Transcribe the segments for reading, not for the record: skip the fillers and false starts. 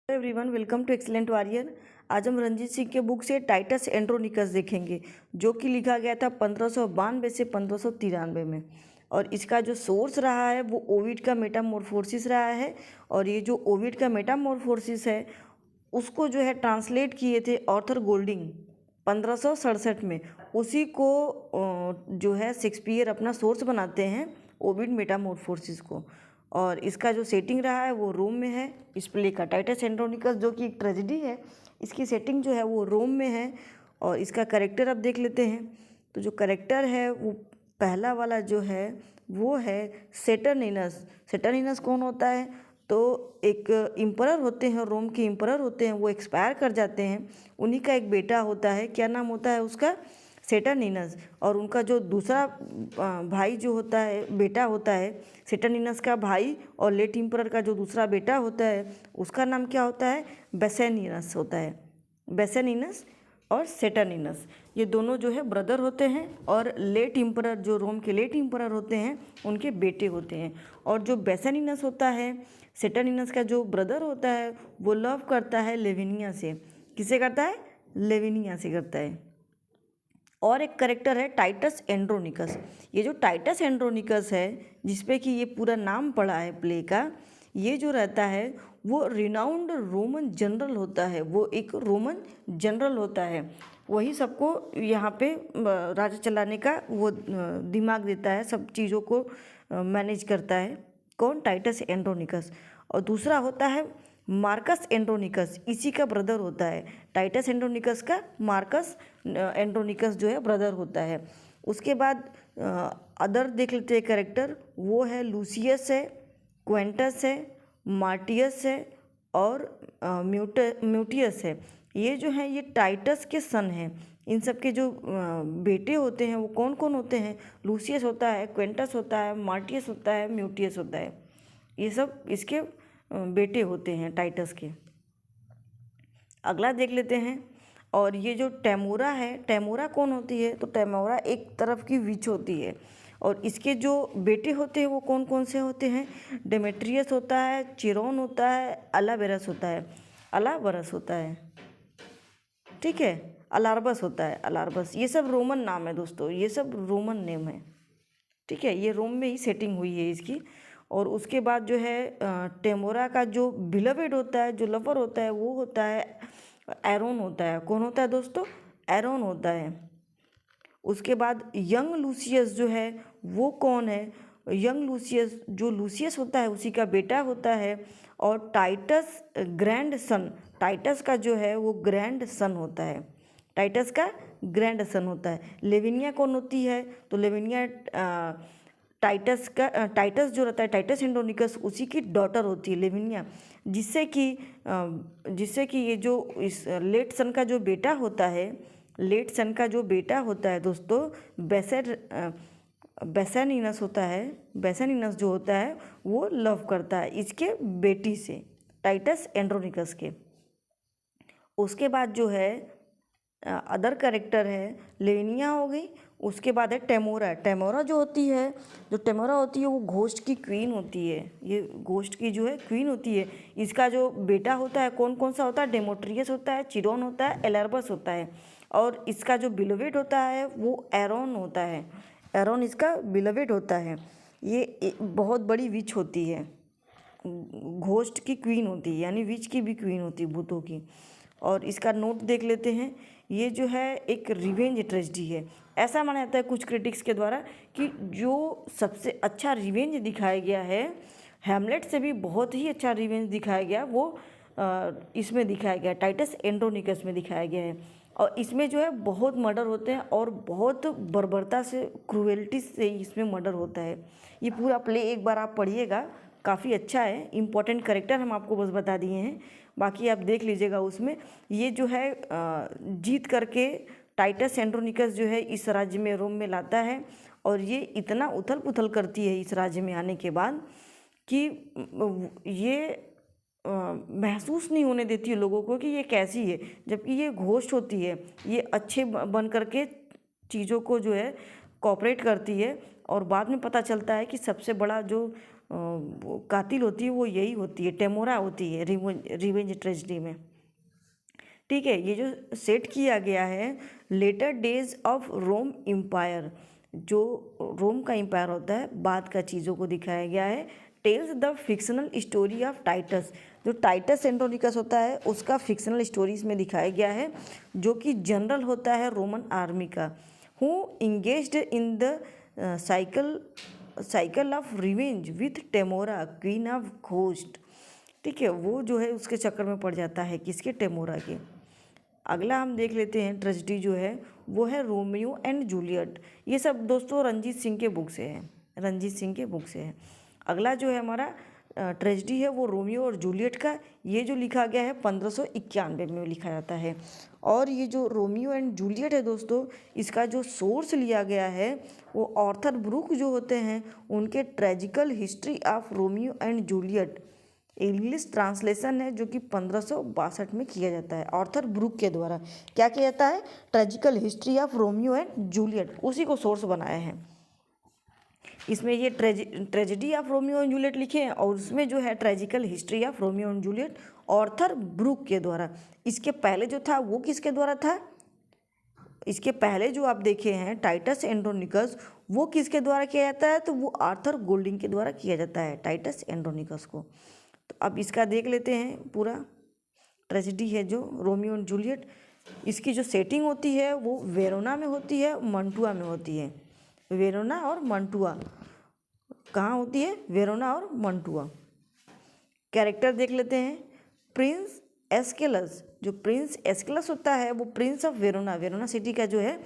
Everyone, welcome to excellent warrior. आज हम रंजीत सिंह के बुक से टाइटस एंड्रोनिकस देखेंगे, जो कि लिखा गया था 1592 से 1593 में। और इसका जो सोर्स रहा है वो ओविड का मेटामॉर्फोसिस रहा है। और ये जो ओविड का मेटामॉर्फोसिस है उसको जो है ट्रांसलेट किए थे ऑर्थर गोल्डिंग 1567 में। उसी को जो है शेक्सपियर अपना सोर्स बनाते हैं, ओविड मेटामॉर्फोसिस को। और इसका जो सेटिंग रहा है वो रोम में है। इस प्ले का टाइटस एंड्रोनिकस जो कि एक ट्रेजेडी है, इसकी सेटिंग जो है वो रोम में है। और इसका करेक्टर अब देख लेते हैं। तो जो करेक्टर है वो पहला वाला जो है वो है सेटर्निनस। सेटर्निनस कौन होता है? तो एक इम्परर होते हैं, रोम के इम्परर होते हैं, वो एक्सपायर कर जाते हैं। उन्हीं का एक बेटा होता है, क्या नाम होता है उसका? सेटर्निनस। और उनका जो दूसरा भाई जो होता है, बेटा होता है, सेटर्निनस का भाई और लेट इम्परर का जो दूसरा बेटा होता है उसका नाम क्या होता है? बेसेनिनस होता है। बेसेनिनस और सेटर्निनस ये दोनों जो है ब्रदर होते हैं। और लेट इम्परर, जो रोम के लेट इम्परर होते हैं, उनके बेटे होते हैं। और जो बेसेनिनस होता है, सेटर्निनस का जो ब्रदर होता है, वो लव करता है लेविनिया से। किसे करता है? लेविनिया से करता है। और एक करेक्टर है टाइटस एंड्रोनिकस। ये जो टाइटस एंड्रोनिकस है, जिसपे कि ये पूरा नाम पड़ा है प्ले का, ये जो रहता है वो रिनाउंड रोमन जनरल होता है। वो एक रोमन जनरल होता है, वही सबको यहाँ पे राज चलाने का वो दिमाग देता है, सब चीज़ों को मैनेज करता है। कौन? Titus Andronicus. और दूसरा होता है मार्कस एंड्रोनिकस, इसी का ब्रदर होता है। टाइटस एंड्रोनिकस का मार्कस एंड्रोनिकस जो है ब्रदर होता है। उसके बाद अदर देख लेते हैं कैरेक्टर। वो है लूसियस है, क्वेंटस है, मार्टियस है और म्यूटियस है। ये जो हैं ये टाइटस के सन हैं। इन सब के जो बेटे होते हैं वो कौन कौन होते हैं? लूसियस होता है, क्वेंटस होता है, मार्टियस होता है, म्यूटियस होता है। ये सब इसके बेटे होते हैं टाइटस के। अगला देख लेते हैं। और ये जो टेमोरा है, टेमोरा कौन होती है? तो टेमोरा एक तरफ की विच होती है। और इसके जो बेटे होते हैं वो कौन कौन से होते हैं? डेमेट्रियस होता है, चिरोन होता है, अलाबेरस होता है, अलाबरस होता है, ठीक है, अलार्बस होता है, अलार्बस। ये सब रोमन नाम है दोस्तों, ये सब रोमन नेम है, ठीक है। ये रोम में ही सेटिंग हुई है इसकी। और उसके बाद जो है टेमोरा का जो बिलवेड होता है, जो लवर होता है, वो होता है एरोन होता है। कौन होता है दोस्तों? एरोन होता है। उसके बाद यंग लूसियस जो है वो कौन है? यंग लूसियस, जो लूसियस होता है उसी का बेटा होता है। और टाइटस ग्रैंड सन, टाइटस का जो है वो ग्रैंड सन होता है, टाइटस का ग्रैंड सन होता है। लेविनिया कौन होती है? तो लेविनिया टाइटस का टाइटस जो रहता है, टाइटस एंड्रोनिकस, उसी की डॉटर होती है लेविनिया। जिससे कि ये जो इस लेट सन का जो बेटा होता है, लेट सन का जो बेटा होता है दोस्तों, बेसेनिनस होता है। बेसेनिनस जो होता है वो लव करता है इसके बेटी से, टाइटस एंड्रोनिकस के। उसके बाद जो है अदर कैरेक्टर है, लेविनिया हो गई। उसके बाद है टेमोरा। टेमोरा जो होती है, जो टेमोरा होती है वो घोस्ट की क्वीन होती है। ये घोस्ट की जो है क्वीन होती है। इसका जो बेटा होता है कौन कौन सा होता है? डेमोट्रियस होता है, चिरोन होता है, एलर्बस होता है। और इसका जो बिलोवेड होता है वो एरोन होता है। एरोन इसका बिलोवेड होता है। ये बहुत बड़ी विच होती है, घोस्ट की क्वीन होती है, यानी विच की भी क्वीन होती है, भूतों की। और इसका नोट देख लेते हैं। ये जो है एक रिवेंज ट्रेजेडी है। ऐसा माना जाता है कुछ क्रिटिक्स के द्वारा कि जो सबसे अच्छा रिवेंज दिखाया गया है, हैमलेट से भी बहुत ही अच्छा रिवेंज दिखाया गया, वो इसमें दिखाया गया, टाइटस एंड्रोनिकस में दिखाया गया है। और इसमें जो है बहुत मर्डर होते हैं और बहुत बर्बरता से, क्रूएल्टी से इसमें मर्डर होता है। ये पूरा प्ले एक बार आप पढ़िएगा, काफ़ी अच्छा है। इम्पॉर्टेंट कैरेक्टर हम आपको बस बता दिए हैं, बाकी आप देख लीजिएगा उसमें। ये जो है जीत करके टाइटस एंड्रोनिकस जो है इस राज्य में, रोम में लाता है। और ये इतना उथल पुथल करती है इस राज्य में आने के बाद कि ये महसूस नहीं होने देती है लोगों को कि ये कैसी है, जबकि ये घोस्ट होती है। ये अच्छे बन करके चीज़ों को जो है कोऑपरेट करती है। और बाद में पता चलता है कि सबसे बड़ा जो कातिल होती है वो यही होती है, टेमोरा होती है रिवेंज ट्रेजेडी में। ठीक है, ये जो सेट किया गया है later days of Rome empire, जो रोम का एम्पायर होता है बाद का चीज़ों को दिखाया गया है। Tells the fictional story of Titus, जो टाइटस एंड्रोनिकस होता है उसका फिक्शनल स्टोरीज में दिखाया गया है, जो कि जनरल होता है रोमन आर्मी का, who engaged in the cycle of revenge with Tamora queen of ghost. ठीक है, वो जो है उसके चक्कर में पड़ जाता है, किसके, टेमोरा के। अगला हम देख लेते हैं ट्रेजेडी जो है वो है रोमियो एंड जूलियट। ये सब दोस्तों रंजीत सिंह के बुक से है, रंजीत सिंह के बुक से है। अगला जो है हमारा ट्रेजेडी है वो रोमियो और जूलियट का, ये जो लिखा गया है 1591 में लिखा जाता है। और ये जो रोमियो एंड जूलियट है दोस्तों, इसका जो सोर्स लिया गया है वो ऑर्थर ब्रूक जो होते हैं उनके tragical history of Romeo and Juliet English translation है, जो कि 1562 में किया जाता है ऑर्थर ब्रूक के द्वारा। क्या किया जाता है, tragical history of Romeo and Juliet, उसी को सोर्स बनाया है। इसमें ये tragedy of Romeo and Juliet लिखे हैं और उसमें जो है tragical history of Romeo and Juliet Arthur Brooke के द्वारा। इसके पहले जो था वो किसके द्वारा था, इसके पहले जो आप देखे हैं टाइटस एंड्रोनिकस, वो किसके द्वारा किया जाता है, तो वो आर्थर गोल्डिंग के द्वारा किया जाता है टाइटस एंड्रोनिकस को। तो अब इसका देख लेते हैं पूरा ट्रेजेडी है जो रोमियो एंड जूलियट। इसकी जो सेटिंग होती है वो वेरोना में होती है, मंटुआ में होती है। वेरोना और मंटुआ कहाँ होती है, वेरोना और मंटुआ। कैरेक्टर देख लेते हैं, प्रिंस एस्केलस, जो प्रिंस एस्केलस होता है वो Prince of Verona, Verona city का जो है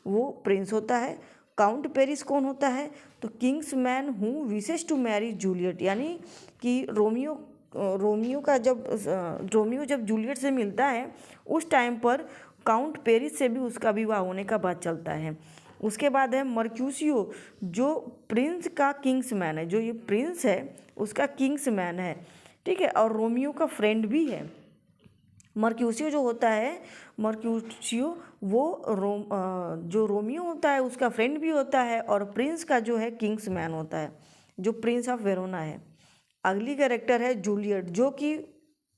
वो प्रिंस होता है। काउंट पेरिस कौन होता है, तो kinsman who wishes to marry Juliet, यानी कि रोमियो जब जूलियट से मिलता है उस टाइम पर काउंट पेरिस से भी उसका विवाह होने का बात चलता है। उसके बाद है मर्क्यूसियो, जो प्रिंस का किंग्स मैन है, जो ये प्रिंस है उसका किंग्स मैन है। ठीक है, और रोमियो का फ्रेंड भी है। मर्क्यूसियो जो होता है, मर्क्यूसियो वो जो रोमियो होता है उसका फ्रेंड भी होता है, और प्रिंस का जो है किंग्स मैन होता है, जो प्रिंस ऑफ वेरोना है। अगली कैरेक्टर है जूलियट, जो कि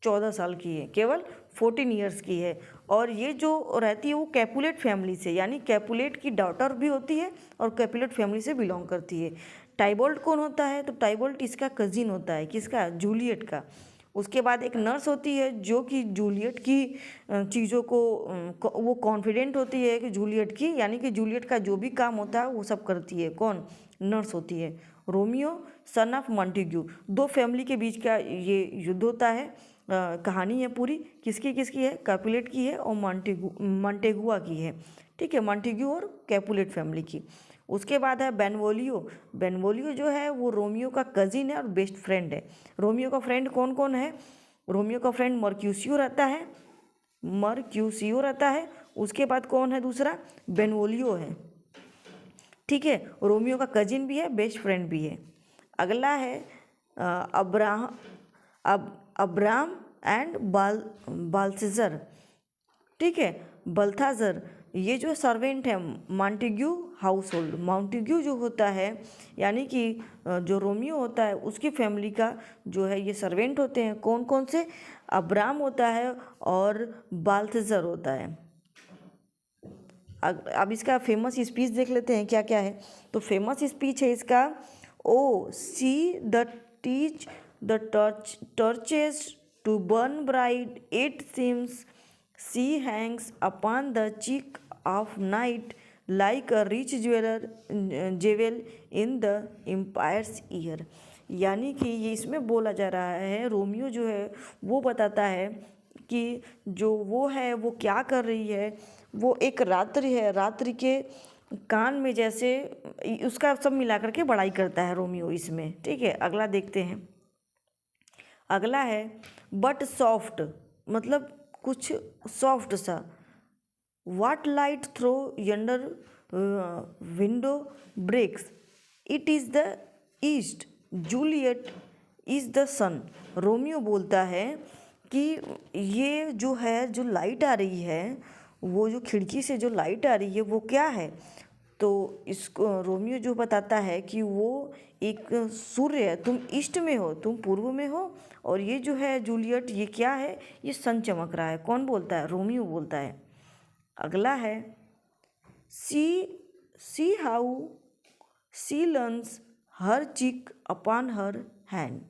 14 साल की है, केवल 14 ईयर्स की है, और ये जो रहती है वो कैपुलेट फैमिली से, यानी कैपुलेट की डॉटर भी होती है और कैपुलेट फैमिली से बिलोंग करती है। टाइबोल्ट कौन होता है, तो टाइबोल्ट इसका कजिन होता है, किसका, जूलियट का। उसके बाद एक नर्स होती है जो कि जूलियट की चीज़ों को वो कॉन्फिडेंट होती है कि जूलियट की, यानी कि जूलियट का जो भी काम होता है वो सब करती है, कौन, नर्स होती है। रोमियो सन ऑफ मॉन्टेग्यू, दो फैमिली के बीच का ये युद्ध होता है। कहानी है पूरी किसकी किसकी है, कैपुलेट की है और मॉन्टेगुआ की है। ठीक है, मॉन्टेग्यू और कैपुलेट फैमिली की। उसके बाद है बेनवोलियो, बेनवोलियो जो है वो रोमियो का कजिन है और बेस्ट फ्रेंड है। रोमियो का फ्रेंड कौन कौन है, रोमियो का फ्रेंड मर्क्यूसियो रहता है। उसके बाद कौन है दूसरा, बेनवोलियो है। ठीक है, रोमियो का कजिन भी है, बेस्ट फ्रेंड भी है। अगला है अब्राम एंड बाल्थाज़र। ठीक है, बल्थाज़र, ये जो सर्वेंट है मॉन्टेग्यू हाउस होल्ड, मॉन्टेग्यू जो होता है यानी कि जो रोमियो होता है उसकी फैमिली का जो है ये सर्वेंट होते हैं। कौन कौन से, अब्राम होता है और बाल्थाज़र होता है। अब इसका फेमस स्पीच देख लेते हैं क्या क्या है। तो फेमस स्पीच है इसका, O see the teach the torches to burn bright, it seems she hangs upon the cheek of night like a rich jewel in the empire's ear. यानी कि ये इसमें बोला जा रहा है, रोमियो जो है वो बताता है कि जो वो है वो क्या कर रही है, वो एक रात्रि है, रात्रि के कान में जैसे, उसका सब मिला करके बड़ाई करता है रोमियो इसमें। ठीक है, अगला देखते हैं। अगला है बट सॉफ्ट, मतलब कुछ सॉफ्ट सा। What light through yonder window breaks, it is the east, Juliet is the sun. Romeo बोलता है कि ये जो है, जो लाइट आ रही है, वो जो खिड़की से जो लाइट आ रही है वो क्या है, तो इसको रोमियो जो बताता है कि वो एक सूर्य है, तुम ईस्ट में हो, तुम पूर्व में हो, और ये जो है जूलियट, ये क्या है, ये सन चमक रहा है। कौन बोलता है? रोमियो बोलता है। अगला है सी सी हाउ सी लर्न्स हर चिक अपॉन हर हैंड।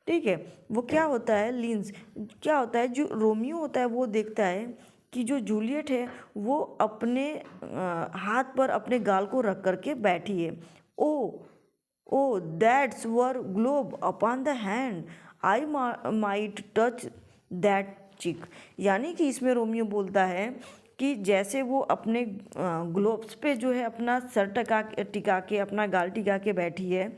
ठीक है, वो क्या होता है, लीन्स क्या होता है, जो रोमियो होता है वो देखता है कि जो जूलियट है वो अपने हाथ पर अपने गाल को रख करके बैठी है। O O that's her glove upon the hand, I might touch that cheek. यानी कि इसमें रोमियो बोलता है कि जैसे वो अपने ग्लोब्स पे जो है अपना सर टिका के अपना गाल टिका के बैठी है,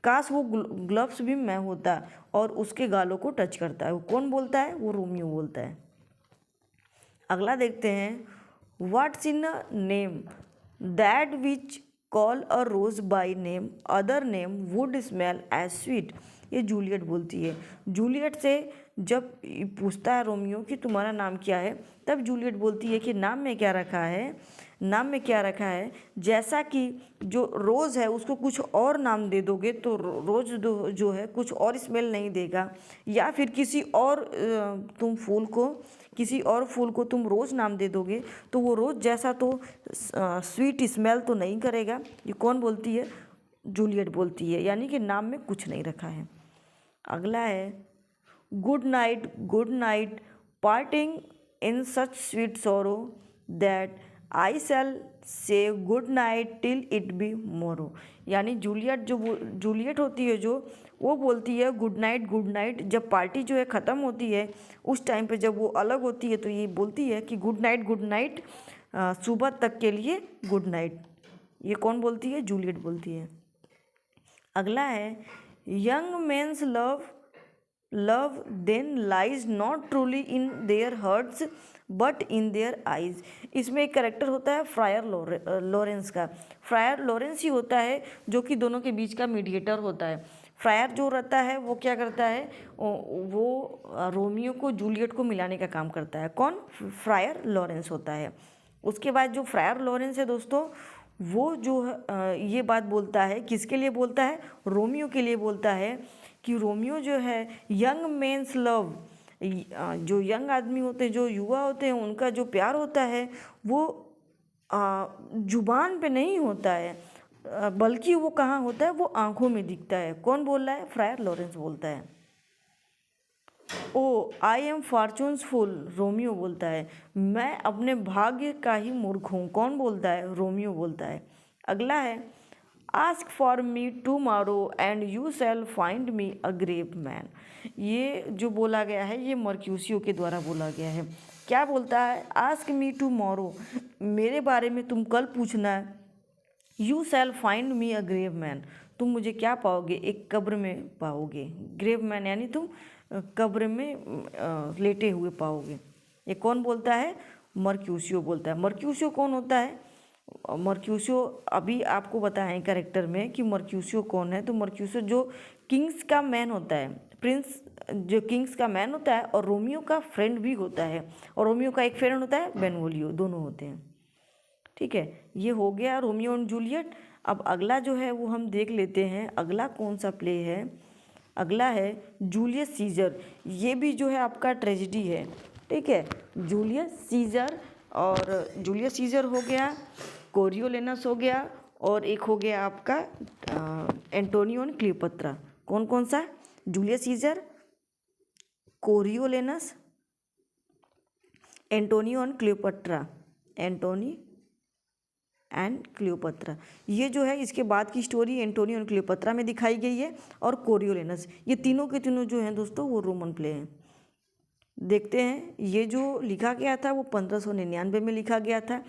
काश वो ग्लव्स भी मैं होता और उसके गालों को टच करता है। वो कौन बोलता है? वो रोमियो बोलता है। अगला देखते हैं, what's in a name that which call a rose by name other name would smell as sweet. ये जूलियट बोलती है। जूलियट से जब पूछता है रोमियो कि तुम्हारा नाम क्या है, तब जूलियट बोलती है कि नाम में क्या रखा है, नाम में क्या रखा है, जैसा कि जो रोज़ है उसको कुछ और नाम दे दोगे तो रोज़ जो है कुछ और स्मेल नहीं देगा, या फिर तुम किसी और फूल को तुम रोज़ नाम दे दोगे तो वो रोज़ जैसा तो स्वीट स्मेल तो नहीं करेगा। ये कौन बोलती है? जूलियट बोलती है। यानी कि नाम में कुछ नहीं रखा है। अगला है, गुड नाइट पार्टिंग इन सच स्वीट सोरो दैट आई शैल से good night till it be मोरो। यानी जूलियट होती है जो, वो बोलती है गुड नाइट जब पार्टी जो है ख़त्म होती है उस टाइम पे, जब वो अलग होती है तो ये बोलती है कि गुड नाइट सुबह तक के लिए गुड नाइट। ये कौन बोलती है? जूलियट बोलती है। अगला है, young men's love then lies not truly in their hearts but in their eyes. इसमें एक कैरेक्टर होता है फ्रायर लॉरेंस का। फ्रायर लॉरेंस ही होता है जो कि दोनों के बीच का मीडिएटर होता है। फ्रायर जो रहता है वो क्या करता है, वो रोमियो को जूलियट को मिलाने का काम करता है। कौन? फ्रायर लॉरेंस होता है। उसके बाद जो फ्रायर लॉरेंस है दोस्तों, वो जो ये बात बोलता है, किसके लिए बोलता है? रोमियो के लिए बोलता है कि रोमियो जो है यंग मेन्स लव, जो यंग आदमी होते हैं, जो युवा होते हैं, उनका जो प्यार होता है वो जुबान पे नहीं होता है, बल्कि वो कहाँ होता है? वो आंखों में दिखता है। कौन बोल रहा है? फ्रायर लॉरेंस बोलता है। O I am fortune's fool, Romeo बोलता है। मैं अपने भाग्य का ही मूर्ख हूँ। कौन बोलता है? रोमियो बोलता है। अगला है, ask for me tomorrow and you shall find me a great man. ये जो बोला गया है ये मर्क्यूसियो के द्वारा बोला गया है। क्या बोलता है? आस्क मी टुमारो, मेरे बारे में तुम कल पूछना है। You shall find me a grave man, तुम मुझे क्या पाओगे? एक कब्र में पाओगे। ग्रेव मैन यानी तुम कब्र में लेटे हुए पाओगे। ये कौन बोलता है? मर्क्यूसियो बोलता है। मर्क्यूसियो कौन होता है? मर्क्यूसियो अभी आपको बताएं कैरेक्टर में कि मर्क्यूसियो कौन है। तो मर्क्यूसियो जो किंग्स का मैन होता है, प्रिंस जो किंग्स का मैन होता है, और रोमियो का फ्रेंड भी होता है, और रोमियो का एक फ्रेंड होता है बेनवोलियो, दोनों होते हैं। ठीक है, ये हो गया रोमियो एंड जूलियट। अब अगला जो है वो हम देख लेते हैं, अगला कौन सा प्ले है। अगला है जूलियस सीजर। ये भी जो है आपका ट्रेजेडी है। ठीक है, जूलियस सीजर, और जूलियस सीजर हो गया, कोरियोलेनस हो गया, और एक हो गया आपका एंटोनियो एंड क्लियोपत्रा। कौन कौन सा? Julius Caesar, Coriolanus, Antonio and Cleopatra, Antony and Cleopatra. ये जो है इसके बाद की स्टोरी एंटोनियो एंड क्लियोपत्रा में दिखाई गई है, और कोरियोलेनस। ये तीनों के तीनों जो हैं दोस्तों वो रोमन प्ले हैं। देखते हैं, ये जो लिखा गया था वो 1599 में लिखा गया था,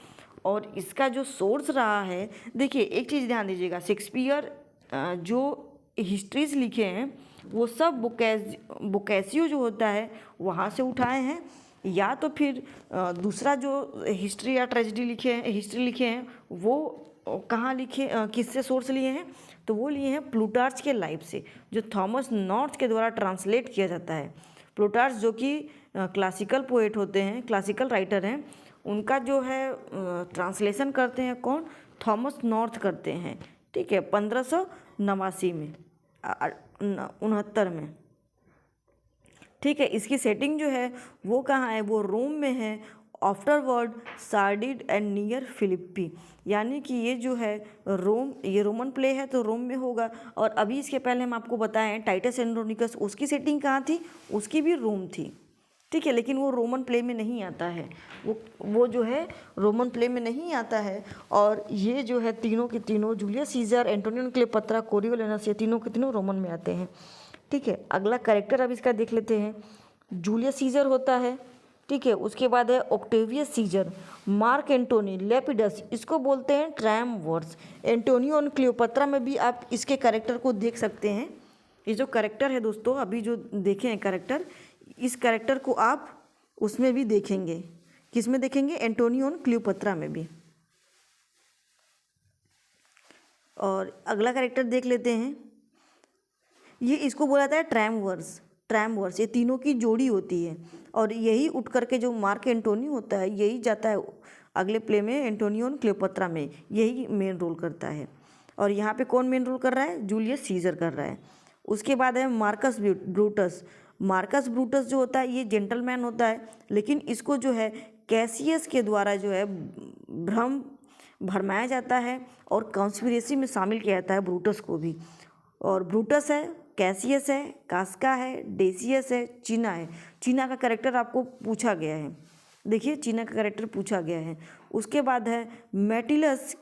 और इसका जो सोर्स रहा है, देखिए एक चीज़ ध्यान दीजिएगा, शेक्सपियर जो हिस्ट्रीज लिखे हैं वो सब बोकैसियो जो होता है वहाँ से उठाए हैं, या तो फिर दूसरा जो हिस्ट्री या ट्रेजेडी हिस्ट्री लिखे हैं वो कहाँ लिखे, किससे सोर्स लिए हैं? तो वो लिए हैं प्लूटार्च के लाइफ से, जो थॉमस नॉर्थ के द्वारा ट्रांसलेट किया जाता है। प्लूटार्च जो कि क्लासिकल पोएट होते हैं, क्लासिकल राइटर हैं, उनका जो है ट्रांसलेशन करते हैं कौन? थॉमस नॉर्थ करते हैं, ठीक है, 1589 में 69 में, ठीक है। इसकी सेटिंग जो है वो कहाँ है, वो रोम में है, आफ्टरवर्ड सार्डिड एंड नियर फिलिप्पी, यानी कि ये जो है रोम, ये रोमन प्ले है तो रोम में होगा। और अभी इसके पहले हम आपको बताएं टाइटस एंड्रोनिकस, उसकी सेटिंग कहाँ थी, उसकी भी रोम थी, ठीक है, लेकिन वो रोमन प्ले में नहीं आता है, वो जो है रोमन प्ले में नहीं आता है। और ये जो है तीनों के तीनों, जूलियस सीजर, एंटोनियो क्लेओपेट्रा, कोरियोलेनस, ये तीनों के तीनों रोमन में आते हैं, ठीक है। अगला कैरेक्टर अब इसका देख लेते हैं। जूलियस सीजर होता है, ठीक है, उसके बाद है ऑक्टेवियस सीजर, मार्क एंटोनी, लेपिडस, इसको बोलते हैं ट्रायम्वर्स। एंटोनियो और क्लियोपेट्रा में भी आप इसके कैरेक्टर को देख सकते हैं। ये जो कैरेक्टर है दोस्तों, अभी जो देखे हैं कैरेक्टर, इस कैरेक्टर को आप उसमें भी देखेंगे। किस में देखेंगे, एंटोनियो और क्लियोपेट्रा में भी। और अगला कैरेक्टर देख लेते हैं, ये इसको बोला जाता है ट्रायम्वर्स। ट्रायम्वर्स ये तीनों की जोड़ी होती है, और यही उठ करके जो मार्क एंटोनियो होता है यही जाता है अगले प्ले में एंटोनियो और क्लियोपेट्रा में, यही मेन रोल करता है। और यहाँ पे कौन मेन रोल कर रहा है, जूलियस सीजर कर रहा है। उसके बाद है मार्कस ब्रूटस। मार्कस ब्रूटस जो होता है ये जेंटलमैन होता है, लेकिन इसको जो है कैसियस के द्वारा जो है भरमाया जाता है और कॉन्स्पिरेसी में शामिल किया जाता है ब्रूटस को भी। और ब्रूटस है, कैसियस है, कास्का है, डेसियस है, चीना है। चीना का कैरेक्टर आपको पूछा गया है, देखिए चीना का कैरेक्टर पूछा गया है। उसके बाद है मेटिलस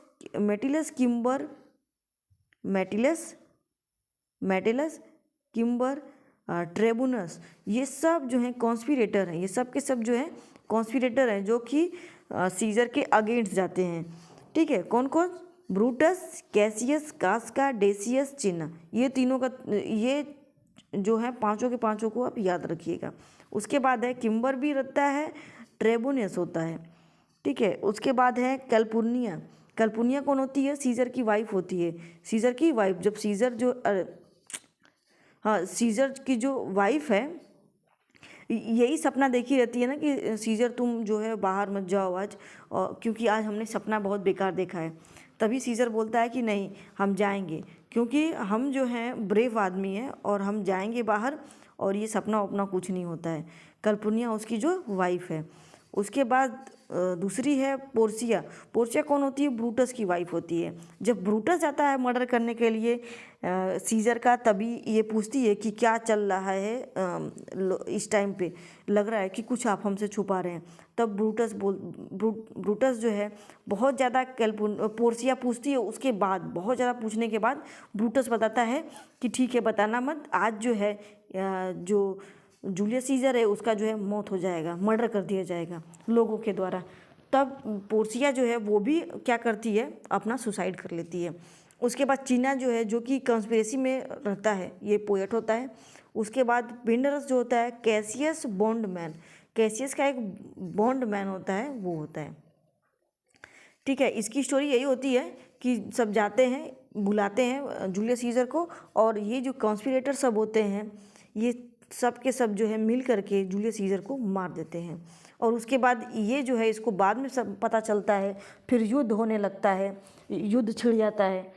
किम्बर, ट्रेबुनस, ये सब जो हैं कॉन्स्पिरेटर हैं, ये सब के सब जो हैं कॉन्स्पिरेटर हैं, जो कि सीजर के अगेंस्ट जाते हैं, ठीक है। कौन कौन, ब्रूटस, कैसियस, कास्का, डेसियस, चिन्ह, ये तीनों का, ये जो है पांचों के पांचों को आप याद रखिएगा। उसके बाद है किम्बर भी रहता है, ट्रेबुनियस होता है, ठीक है। उसके बाद है कैल्पुर्निया। कैल्पुर्निया कौन होती है, सीजर की वाइफ होती है। सीजर की वाइफ, जब सीजर जो हाँ, सीजर की जो वाइफ है यही सपना देखी रहती है ना कि सीजर तुम जो है बाहर मत जाओ आज, और क्योंकि आज हमने सपना बहुत बेकार देखा है। तभी सीजर बोलता है कि नहीं, हम जाएंगे, क्योंकि हम जो हैं ब्रेव आदमी हैं और हम जाएंगे बाहर, और ये सपना वपना कुछ नहीं होता है। कैल्पुर्निया उसकी जो वाइफ है। उसके बाद दूसरी है पोर्सिया। पोर्सिया कौन होती है, ब्रूटस की वाइफ होती है। जब ब्रूटस जाता है मर्डर करने के लिए सीजर का, तभी ये पूछती है कि क्या चल रहा है, इस टाइम पे लग रहा है कि कुछ आप हमसे छुपा रहे हैं। तब ब्रूटस जो है बहुत ज़्यादा पोर्सिया पूछती है, उसके बाद बहुत ज़्यादा पूछने के बाद ब्रूटस बताता है कि ठीक है, बताना मत, आज जो है जो जूलियस सीजर है उसका जो है मौत हो जाएगा, मर्डर कर दिया जाएगा लोगों के द्वारा। तब पोर्सिया जो है वो भी क्या करती है, अपना सुसाइड कर लेती है। उसके बाद चीना जो है, जो कि कंस्पिरेसी में रहता है, ये पोएट होता है। उसके बाद पिंडरस जो होता है, कैसियस बॉन्डमैन, कैसियस का एक बॉन्डमैन होता है, वो होता है, ठीक है। इसकी स्टोरी यही होती है कि सब जाते हैं, बुलाते हैं जूलियस सीजर को, और ये जो कॉन्स्पिरेटर सब होते हैं ये सब के सब जो है मिल करके जूलियस सीजर को मार देते हैं। और उसके बाद ये जो है, इसको बाद में सब पता चलता है, फिर युद्ध होने लगता है, युद्ध छिड़ जाता है,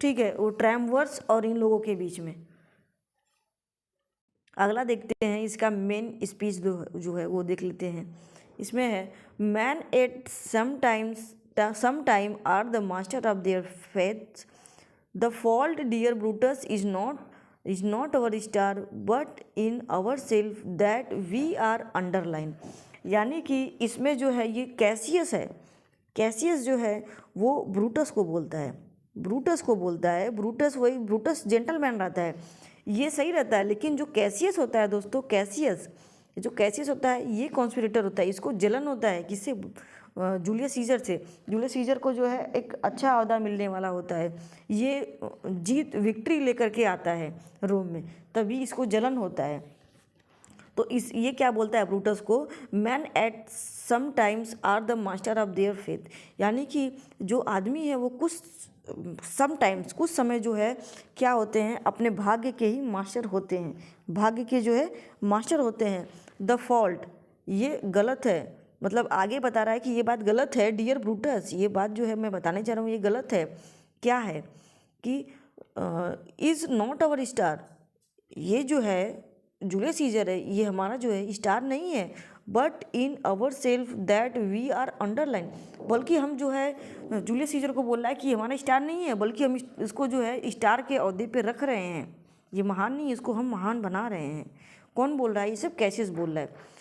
ठीक है, वो ट्रायम्वर्स और इन लोगों के बीच में। अगला देखते हैं, इसका मेन स्पीच जो है वो देख लेते हैं। इसमें है, man at some time are the master of their faith, the fault dear Brutus is not our star but in ourself that we are underline। यानी कि इसमें जो है ये कैसियस है, कैसियस जो है वो ब्रूटस को बोलता है, ब्रूटस वही ब्रूटस जेंटलमैन रहता है, ये सही रहता है। लेकिन जो कैसियस होता है दोस्तों, कैसियस होता है ये कॉन्स्पिरेटर होता है, इसको जलन होता है किससे, जूलियस सीजर से। जूलियस सीजर को जो है एक अच्छा ओहदा मिलने वाला होता है, ये विक्ट्री लेकर के आता है रोम में, तभी इसको जलन होता है। तो ये क्या बोलता है ब्रूटस को, man at some times are the master of their faith, यानी कि जो आदमी है वो कुछ समय जो है क्या होते हैं, अपने भाग्य के ही मास्टर होते हैं, भाग्य के जो है मास्टर होते हैं। द फॉल्ट, ये गलत है, मतलब आगे बता रहा है कि ये बात गलत है डियर ब्रूटस, ये बात जो है मैं बताने जा रहा हूँ ये गलत है। क्या है कि इज़ नॉट आवर स्टार, ये जो है जूलियस सीजर है, ये हमारा जो है स्टार नहीं है, but in our self that we are underline, बल्कि हम जो है जूलियस सीजर को बोल रहा है कि हमारा स्टार नहीं है, बल्कि हम इसको जो है स्टार के ओहदे पे रख रहे हैं। ये महान नहीं है, इसको हम महान बना रहे हैं। कौन बोल रहा है? ये सब कैसियस बोल रहा है।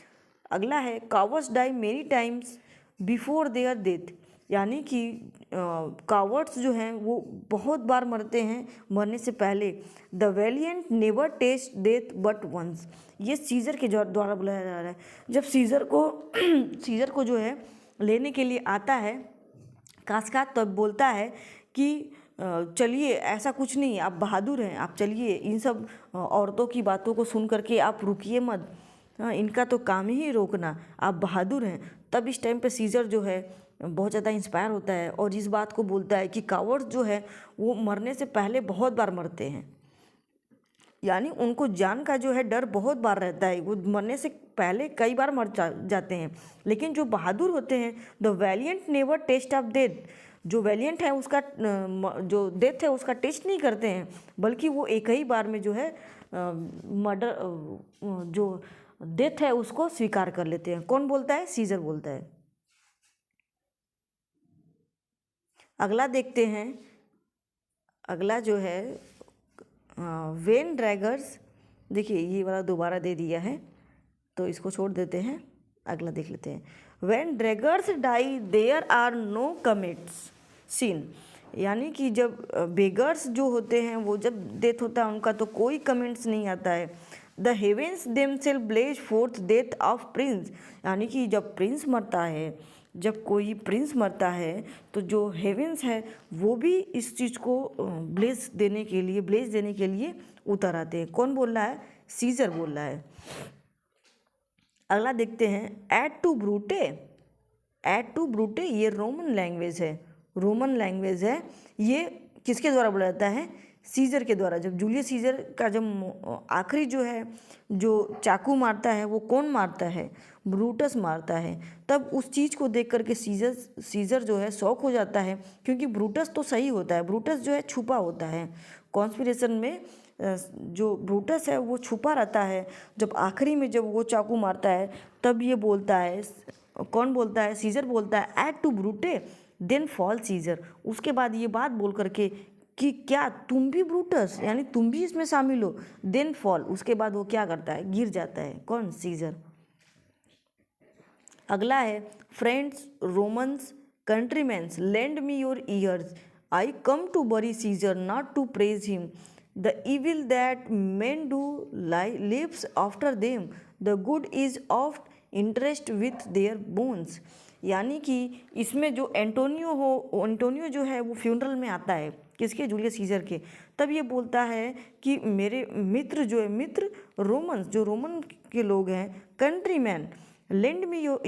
अगला है cowards die many times before their death, यानी कि कावर्ड्स जो हैं वो बहुत बार मरते हैं मरने से पहले। The valiant never taste death but once, ये सीजर के द्वारा बुलाया जा रहा है। जब सीजर को जो है लेने के लिए आता है कास्का, तब बोलता है कि चलिए ऐसा कुछ नहीं, आप बहादुर हैं, आप चलिए, इन सब औरतों की बातों को सुन करके आप रुकिए मत, हाँ इनका तो काम ही रोकना, आप बहादुर हैं। तब इस टाइम पे सीजर जो है बहुत ज़्यादा इंस्पायर होता है और इस बात को बोलता है कि कावर्ड्स जो है वो मरने से पहले बहुत बार मरते हैं, यानी उनको जान का जो है डर बहुत बार रहता है, वो मरने से पहले कई बार मर जाते हैं। लेकिन जो बहादुर होते हैं, the valiant never taste of death, जो वैलियंट है उसका जो डेथ है उसका टेस्ट नहीं करते हैं, बल्कि वो एक ही बार में जो है मर्डर जो डेथ है उसको स्वीकार कर लेते हैं। कौन बोलता है? सीजर बोलता है। अगला देखते हैं, अगला जो है वेन ड्रैगर्स, देखिए ये वाला दोबारा दे दिया है तो इसको छोड़ देते हैं, अगला देख लेते हैं। When draggers die there are no comets seen, यानी कि जब बेगर्स जो होते हैं वो जब डेथ होता है उनका तो कोई कमेंट्स नहीं आता है। The heavens themself blaze forth death of prince, यानी कि जब प्रिंस मरता है, जब कोई प्रिंस मरता है तो जो हेवेंस है वो भी इस चीज़ को ब्लेज देने के लिए उतर आते हैं। कौन बोल रहा है? सीजर बोल रहा है। अगला देखते हैं, एड टू ब्रूटे, एड टू ब्रूटे ये रोमन लैंग्वेज है, ये किसके द्वारा बोला जाता है? सीजर के द्वारा। जब जूलियस सीजर का जब आखिरी जो है जो चाकू मारता है वो कौन मारता है? ब्रूटस मारता है। तब उस चीज़ को देख करके सीजर जो है शौक हो जाता है, क्योंकि ब्रूटस तो सही होता है, ब्रूटस जो है छुपा होता है कॉन्स्पिरेशन में, जो ब्रूटस है वो छुपा रहता है। जब आखिरी में जब वो चाकू मारता है तब ये बोलता है, कौन बोलता है? सीजर बोलता है, et tu Brute then fall Caesar. उसके बाद ये बात बोल करके कि क्या तुम भी ब्रूटस, यानी तुम भी इसमें शामिल हो, देन फॉल, उसके बाद वो क्या करता है? गिर जाता है। कौन? सीजर। अगला है, friends Romans countrymen lend me your ears, I come to bury Caesar not to praise him, the evil that men do lives after them, the good is of interest with their bones, यानी कि इसमें जो Antonio जो है वो funeral में आता है, किसके? जूलियस सीजर के। तब ये बोलता है कि मेरे मित्र जो है, मित्र रोमन्स, जो रोमन के लोग हैं, countryman, land me your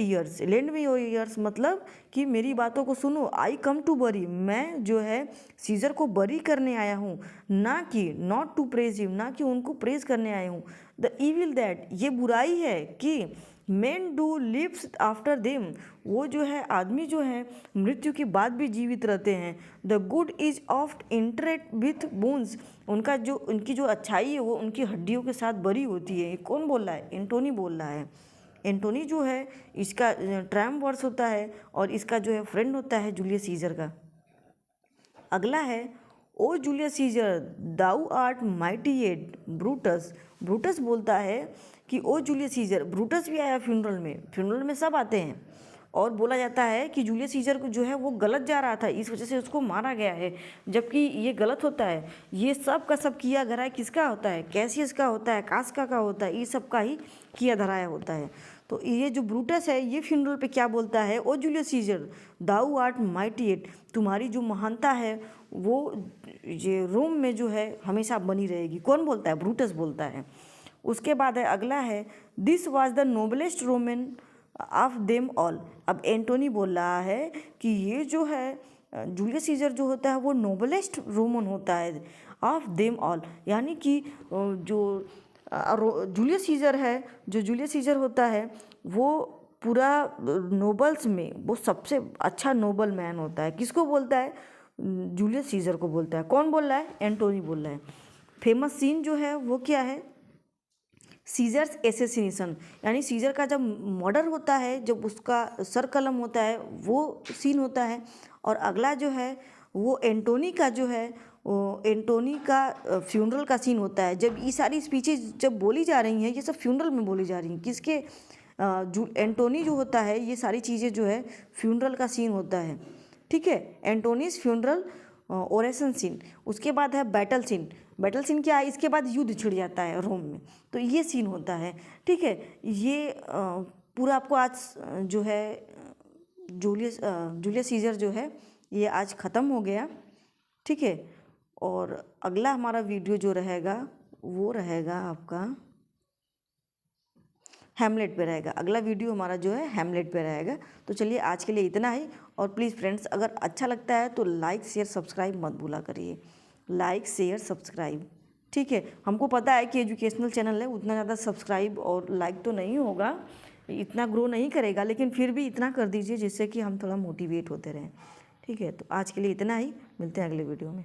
years मतलब कि मेरी बातों को सुनो। आई कम टू बरी, मैं जो है सीजर को बरी करने आया हूँ, ना कि नॉट टू प्रेज हिम, ना कि उनको प्रेज करने आया हूँ। द इविल दैट, ये बुराई है कि men do lives after them, वो जो है आदमी जो है मृत्यु के बाद भी जीवित रहते हैं। The good is oft interact with bones, उनकी जो अच्छाई है वो उनकी हड्डियों के साथ बरी होती है। कौन बोल रहा है? एंटोनी बोल रहा है। एंटोनी जो है इसका ट्रैम वर्स होता है और इसका जो है फ्रेंड होता है जूलियस सीजर का। अगला है, O Julius Caesar thou art mighty et Brutus, Brutus बोलता है कि ओ जूलियस सीजर, ब्रूटस भी आया फ्यूनरल में सब आते हैं, और बोला जाता है कि जूलियस सीजर को जो है वो गलत जा रहा था, इस वजह से उसको मारा गया है, जबकि ये गलत होता है। ये सब का सब किया धराया किसका होता है? कैसियस का होता है, कास्का का होता है, ये सब का ही किया धराया होता है। तो ये जो ब्रूटस है ये फ्यूनरल पे क्या बोलता है? O Julius Caesar thou art mighty yet, तुम्हारी जो महानता है वो ये रोम में जो है हमेशा बनी रहेगी। कौन बोलता है? ब्रूटस बोलता है। उसके बाद है, अगला है, this was the noblest Roman of them all. अब एंटोनी बोल रहा है कि ये जो है जूलियस सीजर जो होता है वो नोबलेस्ट रोमन होता है ऑफ देम ऑल, यानी कि जो जूलियस सीजर है, जो जूलियस सीजर होता है वो पूरा नोबल्स में वो सबसे अच्छा नोबल मैन होता है। किसको बोलता है? जूलियस सीजर को बोलता है। कौन बोल रहा है? एंटोनी बोल रहा है। फेमस सीन जो है वो क्या है? सीजर्स एसेसिनेशन, यानी सीजर का जब मर्डर होता है, जब उसका सर कलम होता है, वो सीन होता है। और अगला जो है वो एंटोनी का जो है, वो एंटोनी का फ्यूनरल का सीन होता है। जब ये सारी स्पीचेज जब बोली जा रही हैं, ये सब फ्यूनरल में बोली जा रही हैं। किसके? जो एंटोनी जो होता है, ये सारी चीज़ें जो है फ्यूनरल का सीन होता है। ठीक है, एंटोनीज फ्यूनरल ओरेशन सीन। उसके बाद है बैटल सीन। बैटल सीन क्या है? इसके बाद युद्ध छिड़ जाता है रोम में, तो ये सीन होता है। ठीक है, ये पूरा आपको आज जो है जूलियस सीजर जो है ये आज ख़त्म हो गया। ठीक है, और अगला हमारा वीडियो जो रहेगा वो रहेगा आपका हैमलेट पे रहेगा। अगला वीडियो हमारा जो है हैमलेट पे रहेगा। तो चलिए आज के लिए इतना ही। और प्लीज़ फ्रेंड्स, अगर अच्छा लगता है तो लाइक शेयर सब्सक्राइब मत भूला करिए। लाइक शेयर सब्सक्राइब, ठीक है। हमको पता है कि एजुकेशनल चैनल है, उतना ज़्यादा सब्सक्राइब और लाइक तो नहीं होगा, इतना ग्रो नहीं करेगा, लेकिन फिर भी इतना कर दीजिए जिससे कि हम थोड़ा मोटिवेट होते रहें। ठीक है, तो आज के लिए इतना ही। मिलते हैं अगले वीडियो में।